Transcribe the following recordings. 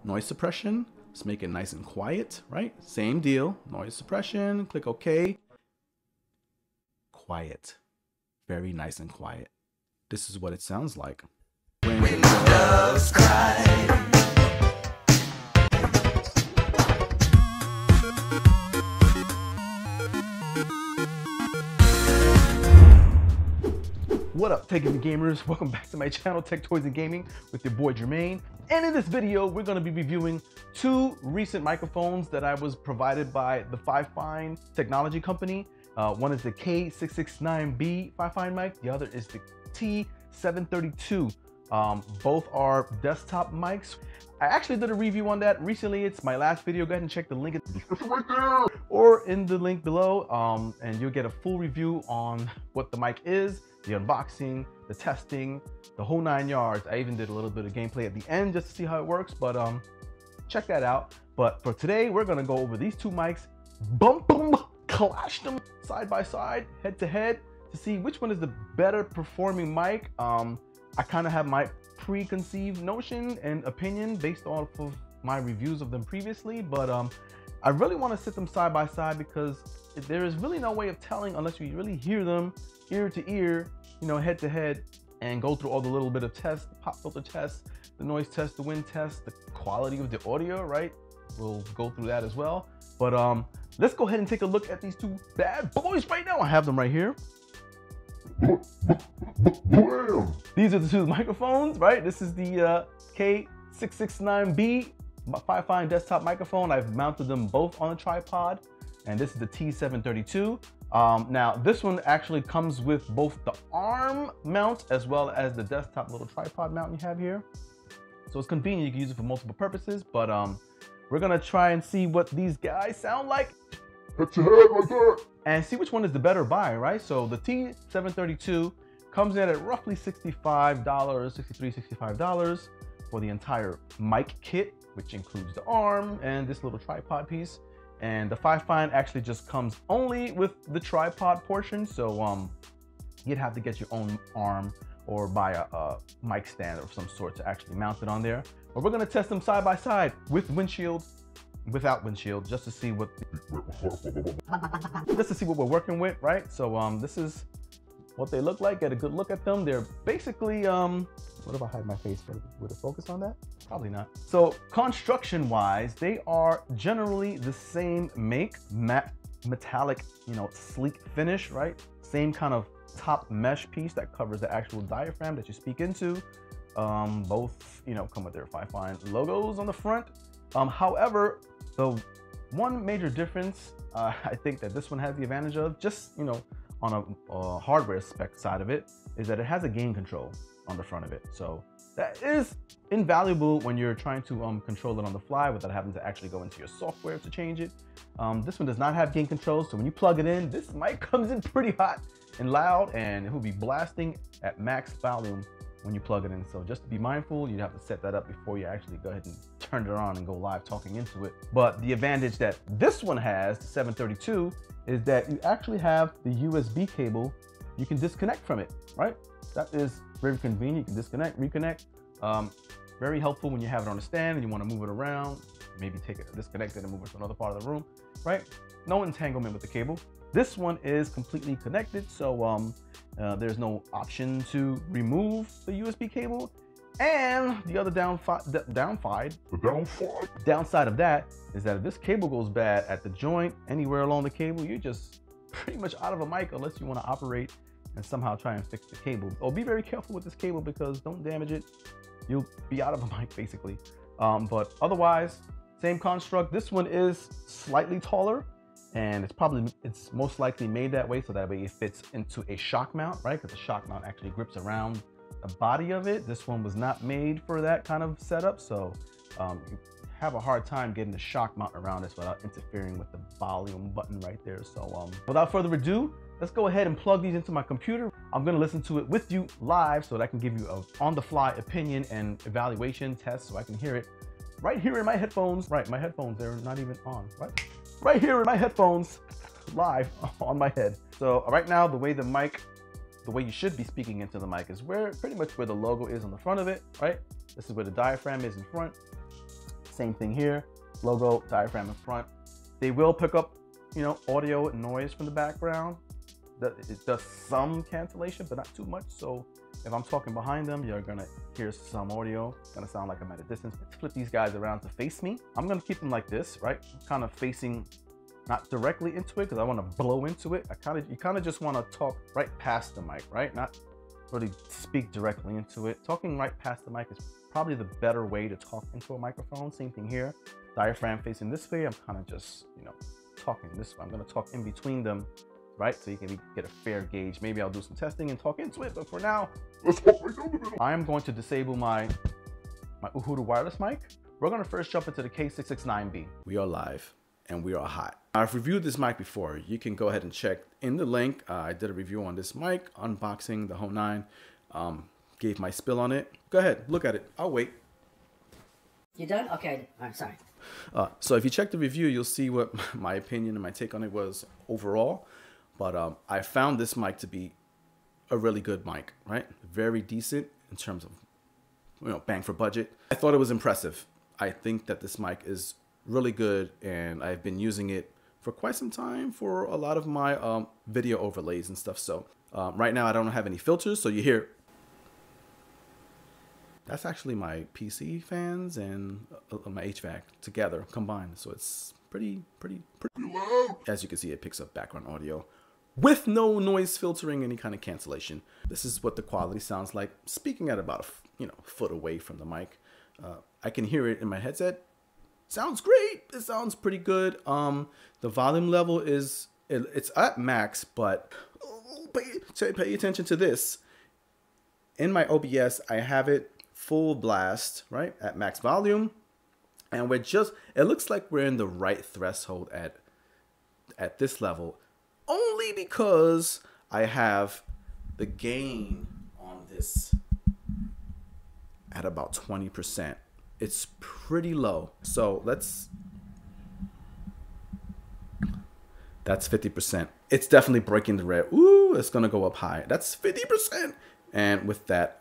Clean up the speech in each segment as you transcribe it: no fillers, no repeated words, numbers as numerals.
Noise suppression. Let's make it nice and quiet, right? Same deal. Noise suppression. Click OK. Quiet. Very nice and quiet. This is what it sounds like. When doves cry. What up, Tech and Gamers? Welcome back to my channel, Tech Toys and Gaming, with your boy Jermaine. And in this video, we're going to be reviewing two recent microphones that I was provided by the Fifine technology company. One is the K669B Fifine mic. The other is the T732. Both are desktop mics. I actually did a review on that recently. It's my last video. Go ahead and check the link in the description right there or in the link below. And you'll get a full review on what the mic is, the unboxing, the testing, the whole 9 yards. I even did a little bit of gameplay at the end just to see how it works, but check that out. But for today, we're gonna go over these two mics, bump them, clash them side by side, head to head, to see which one is the better performing mic. I kind of have my preconceived notion and opinion based off of my reviews of them previously, but I really want to sit them side by side because there is really no way of telling unless you really hear them ear to ear, you know, head to head, and go through all the little bit of tests, the pop filter tests, the noise test, the wind test, the quality of the audio, right? We'll go through that as well. But let's go ahead and take a look at these two bad boys right now. I have them right here. These are the two microphones, right? This is the K669B Fifine desktop microphone. I've mounted them both on a tripod, and this is the T732. Now this one actually comes with both the arm mount as well as the desktop little tripod mount you have here. So it's convenient, you can use it for multiple purposes, but we're gonna try and see what these guys sound like. Head to head right there. And see which one is the better buy, right? So the T732 comes in at roughly $65, $65 for the entire mic kit, which includes the arm and this little tripod piece. And the Fifine actually just comes only with the tripod portion, so you'd have to get your own arm or buy a mic stand of some sort to actually mount it on there. But we're gonna test them side by side with windshield, without windshield, just to see what we're working with, right? So this is what they look like. Get a good look at them. They're basically what if I hide my face? Would it focus on that? Probably not. So construction wise, they are generally the same make, matte metallic, you know, sleek finish, right? Same kind of top mesh piece that covers the actual diaphragm that you speak into. Both, you know, come with their Fifine logos on the front. However, the one major difference I think that this one has the advantage of, just, you know, on a hardware spec side of it, is that it has a gain control on the front of it. So that is invaluable when you're trying to control it on the fly without having to actually go into your software to change it. This one does not have gain control, so when you plug it in, this mic comes in pretty hot and loud, and it will be blasting at max volume when you plug it in. So just to be mindful, you have to set that up before you actually go ahead and turn it on and go live talking into it. But the advantage that this one has, the 732, is that you actually have the USB cable you can disconnect from it, right? That is very convenient. You can disconnect, reconnect. Very helpful when you have it on a stand and you want to move it around, maybe take it, disconnect it and move it to another part of the room, right? No entanglement with the cable. This one is completely connected, so there's no option to remove the USB cable. And the other downside of that is that if this cable goes bad at the joint, anywhere along the cable, you're just pretty much out of a mic unless you want to operate and somehow try and fix the cable. So be very careful with this cable because don't damage it. You'll be out of a mic basically. But otherwise, same construct. This one is slightly taller, and it's most likely made that way so that way it fits into a shock mount, right? Because the shock mount actually grips around the body of it. This one was not made for that kind of setup, so you have a hard time getting the shock mount around this without interfering with the volume button right there. So without further ado, let's go ahead and plug these into my computer. I'm gonna listen to it with you live so that I can give you a on-the-fly opinion and evaluation test so I can hear it right here in my headphones. Right, my headphones, they're not even on, right? Right here in my headphones, live on my head. So right now, the way you should be speaking into the mic is pretty much where the logo is on the front of it, right? This is where the diaphragm is in front. Same thing here, logo, diaphragm in front. They will pick up, you know, audio and noise from the background. It does some cancellation, but not too much. So if I'm talking behind them, you're gonna hear some audio. It's gonna sound like I'm at a distance. Let's flip these guys around to face me. I'm gonna keep them like this, right? Kind of facing not directly into it because I want to blow into it. You kind of just want to talk right past the mic, right? Not really speak directly into it. Talking right past the mic is probably the better way to talk into a microphone. Same thing here. Diaphragm facing this way. I'm kind of just, you know, talking this way. I'm gonna talk in between them, right? So you can get a fair gauge. Maybe I'll do some testing and talk into it, but for now, let's talk right down the middle. I am going to disable my Uhuru wireless mic. We're gonna first jump into the K669B. We are live and we are hot. I've reviewed this mic before. You can go ahead and check in the link. I did a review on this mic, unboxing the whole nine, gave my spill on it. Go ahead, look at it. I'll wait. You done? Okay, all right, sorry. So if you check the review, you'll see what my opinion and my take on it was overall. But I found this mic to be a really good mic, right? Very decent in terms of, you know, bang for budget. I thought it was impressive. I think that this mic is really good, and I've been using it for quite some time for a lot of my video overlays and stuff. So right now I don't have any filters, so you hear. That's actually my PC fans and my HVAC together combined. So it's pretty loud. As you can see, it picks up background audio with no noise filtering, any kind of cancellation. This is what the quality sounds like, speaking at about a foot away from the mic. I can hear it in my headset. Sounds great. It sounds pretty good. The volume level it's at max, but pay attention to this. In my OBS, I have it full blast, right, at max volume, and it looks like we're in the right threshold at this level, only because I have the gain on this at about 20%. It's pretty low. So that's 50%. It's definitely breaking the red. Ooh, it's gonna go up high. That's 50%. And with that,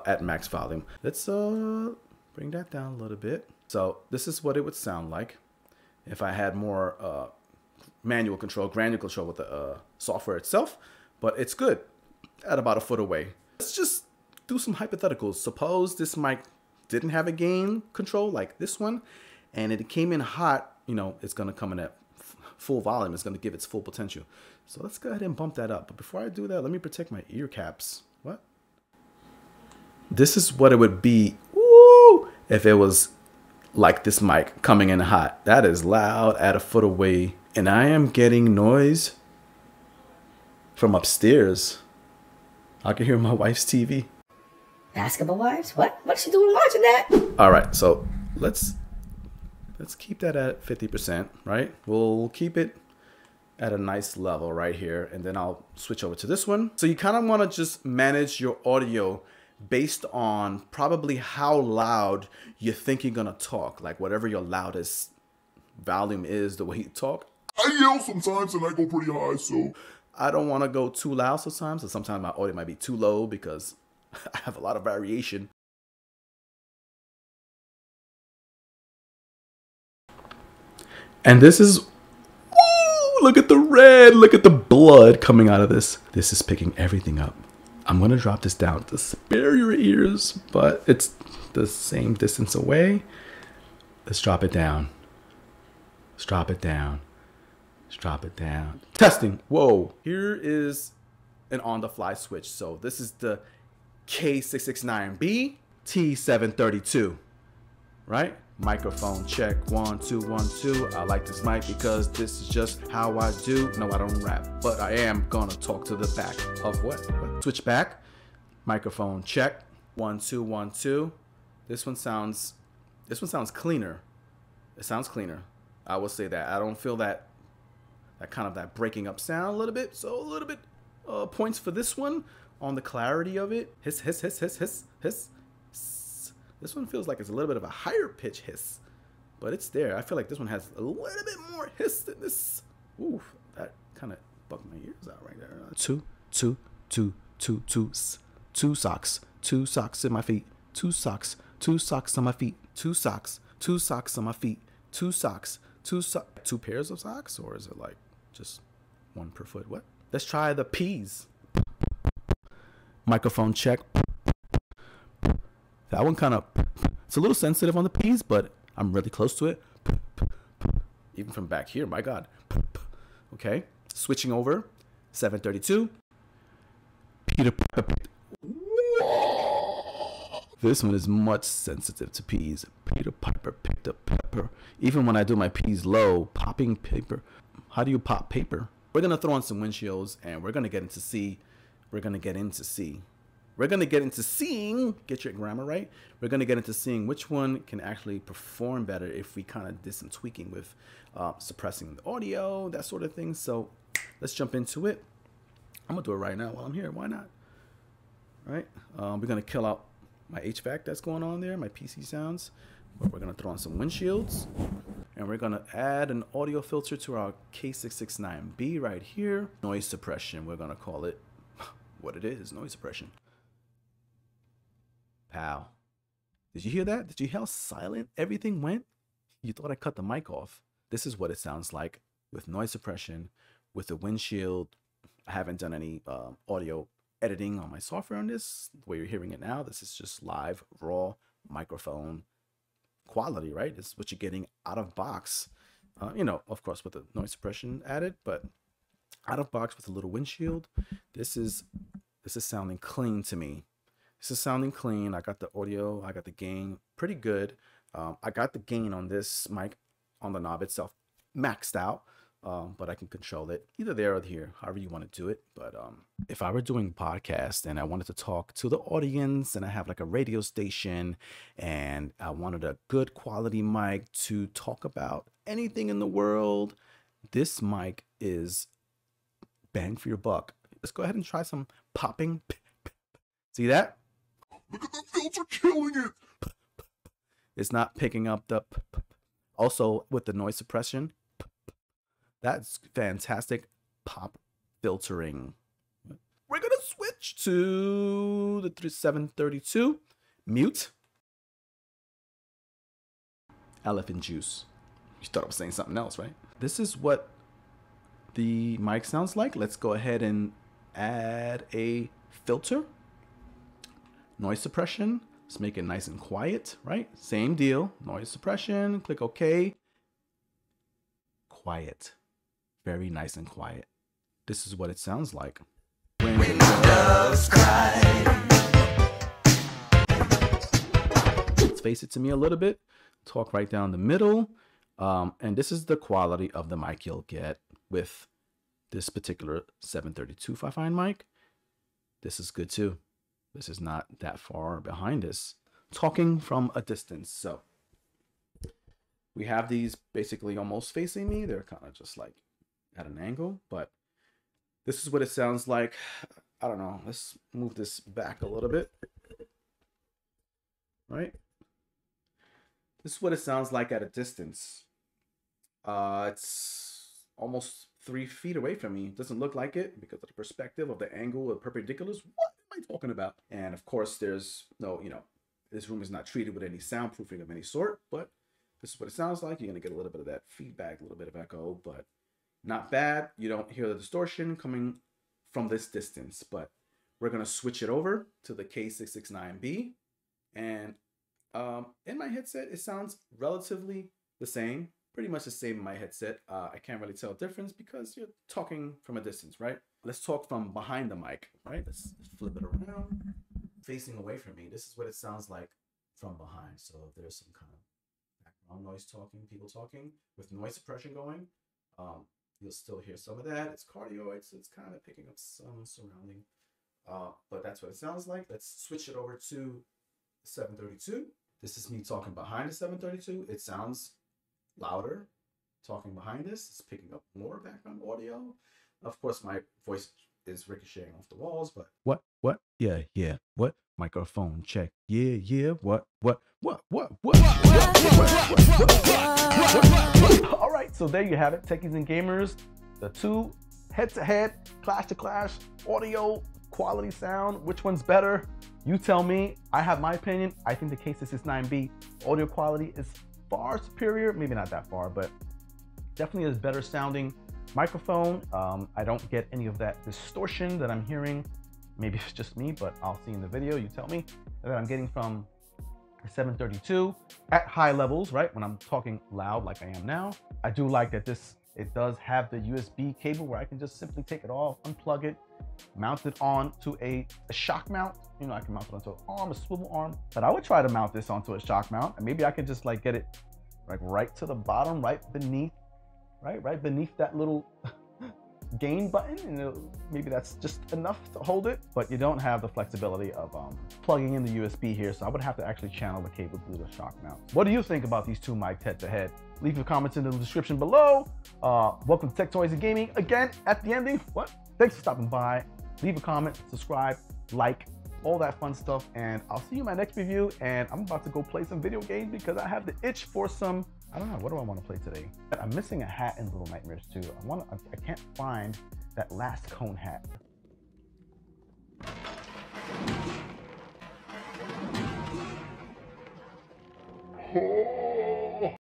at max volume, let's bring that down a little bit. So this is what it would sound like if I had more manual control, granular control with the software itself. But it's good at about a foot away. Let's just do some hypotheticals. Suppose this mic didn't have a gain control like this one, and it came in hot. You know, it's gonna come in at full volume. It's gonna give its full potential. So let's go ahead and bump that up. But before I do that, let me protect my ear caps. What? This is what it would be, woo, if it was like this mic coming in hot. That is loud at a foot away. And I am getting noise from upstairs. I can hear my wife's TV. Basketball wives? What? What's she doing watching that? All right, so let's keep that at 50%, right? We'll keep it at a nice level right here, and then I'll switch over to this one. So you kind of want to just manage your audio based on probably how loud you think you're gonna talk, like whatever your loudest volume is, the way you talk. I yell sometimes and I go pretty high, so I don't want to go too loud sometimes, and sometimes my audio might be too low because I have a lot of variation. And this is, ooh, look at the red, look at the blood coming out of this. This is picking everything up. I'm going to drop this down to spare your ears, but it's the same distance away. Let's drop it down. Let's drop it down. Let's drop it down. Testing. Whoa. Here is an on-the-fly switch. So this is the K669B T732, right? Microphone check, 1 2 1 2. I like this mic because this is just how I do. No, I don't rap, but I am gonna talk to the back of what? Switch back. Microphone check, 1 2 1 2. This one sounds cleaner. It sounds cleaner. I will say that. I don't feel that kind of that breaking up sound a little bit. So a little bit points for this one on the clarity of it. Hiss hiss hiss hiss hiss hiss. This one feels like it's a little bit of a higher pitch hiss, but it's there. I feel like this one has a little bit more hiss than this. Oof, that kind of bugged my ears out right there. Two socks in my feet. Two socks on my feet. Two socks 2 socks on my feet, 2 socks, 2 pairs of socks, or is it like just 1 per foot? What? Let's try the P's. Microphone check. That one kind of, it's a little sensitive on the P's, but I'm really close to it. Even from back here, my God. Okay, switching over, 732. Peter Piper. This one is much sensitive to P's. Peter Piper picked up pepper. Even when I do my P's low, popping paper. How do you pop paper? We're gonna throw on some windshields and we're gonna get into C. We're gonna get into C. We're gonna get into seeing, get your grammar right. We're gonna get into seeing which one can actually perform better if we kind of did some tweaking with suppressing the audio, that sort of thing. So let's jump into it. I'm gonna do it right now while I'm here. Why not? All right. We're gonna kill out my HVAC that's going on there, my PC sounds. But we're gonna throw on some windshields, and we're gonna add an audio filter to our K669B right here. Noise suppression. We're gonna call it what it is, noise suppression. Pow. Did you hear that? Did you hear how silent everything went? You thought I cut the mic off. This is what it sounds like with noise suppression, with the windshield. I haven't done any audio editing on my software on this. The way you're hearing it now, this is just live, raw microphone quality, right? This is what you're getting out of box. You know, of course, with the noise suppression added, but out of box with a little windshield. This is sounding clean to me. This is sounding clean. I got the audio, I got the gain pretty good. I got the gain on this mic on the knob itself maxed out, but I can control it either there or here, however you want to do it. But if I were doing podcast and I wanted to talk to the audience and I have like a radio station and I wanted a good quality mic to talk about anything in the world, this mic is bang for your buck. Let's go ahead and try some popping. See that? Look at the filter killing it. It's not picking up the also with the noise suppression. That's fantastic pop filtering. We're gonna switch to the 732 mute. Elephant juice. You thought I was saying something else, right? This is what the mic sounds like. Let's go ahead and add a filter. Noise suppression. Let's make it nice and quiet, right? Same deal. Noise suppression. Click OK. Quiet. Very nice and quiet. This is what it sounds like. When doves cry. Let's face it to me a little bit. Talk right down the middle. And this is the quality of the mic you'll get with this particular 732 Fifine mic. This is good too. This is not that far behind this. Talking from a distance. So we have these basically almost facing me. They're kind of just like at an angle, but this is what it sounds like. I don't know. Let's move this back a little bit. Right? This is what it sounds like at a distance. It's almost 3 feet away from me. It doesn't look like it because of the perspective of the angle of perpendiculars. What am I talking about? And of course, there's no, this room is not treated with any soundproofing of any sort, but this is what it sounds like. You're going to get a little bit of that feedback, a little bit of echo, but not bad. You don't hear the distortion coming from this distance, but we're going to switch it over to the K669B. And in my headset, it sounds relatively the same. Pretty much the same in my headset. I can't really tell a difference because you're talking from a distance, right? Let's talk from behind the mic, right? Let's flip it around, facing away from me. This is what it sounds like from behind. So if there's some kind of background noise talking, people talking with noise suppression going, you'll still hear some of that. It's cardioid, so it's kind of picking up some surrounding. But that's what it sounds like. Let's switch it over to 732. This is me talking behind the 732. It sounds louder. Talking behind this, it's picking up more background audio. Of course, my voice is ricocheting off the walls, but what? Yeah. What? Microphone check. Yeah. What? All right, so there you have it, techies and gamers. The two head-to-head, clash-to-clash, audio, quality sound. Which one's better? You tell me. I have my opinion. I think the K669B audio quality is far superior, maybe not that far, but definitely is better sounding microphone. I don't get any of that distortion that I'm hearing. Maybe it's just me, but I'll see in the video, you tell me, that I'm getting from the 732 at high levels, right? When I'm talking loud like I am now. I do like that it does have the USB cable where I can just simply take it off, unplug it, mount it on to a shock mount. You know, I can mount it onto an arm, a swivel arm, but I would try to mount this onto a shock mount, and maybe I could just like get it like right to the bottom, right beneath that little gain button, and maybe that's just enough to hold it, but you don't have the flexibility of plugging in the USB here, so I would have to actually channel the cable through the shock mount. What do you think about these two mics head to head? Leave your comments in the description below. Welcome to Tech Toys and Gaming. Again, at the ending, thanks for stopping by. Leave a comment, subscribe, like, all that fun stuff, and I'll see you in my next review. And I'm about to go play some video games because I have the itch for some, I don't know, what do I want to play today? I'm missing a hat in Little Nightmares 2. I can't find that last cone hat. Oh.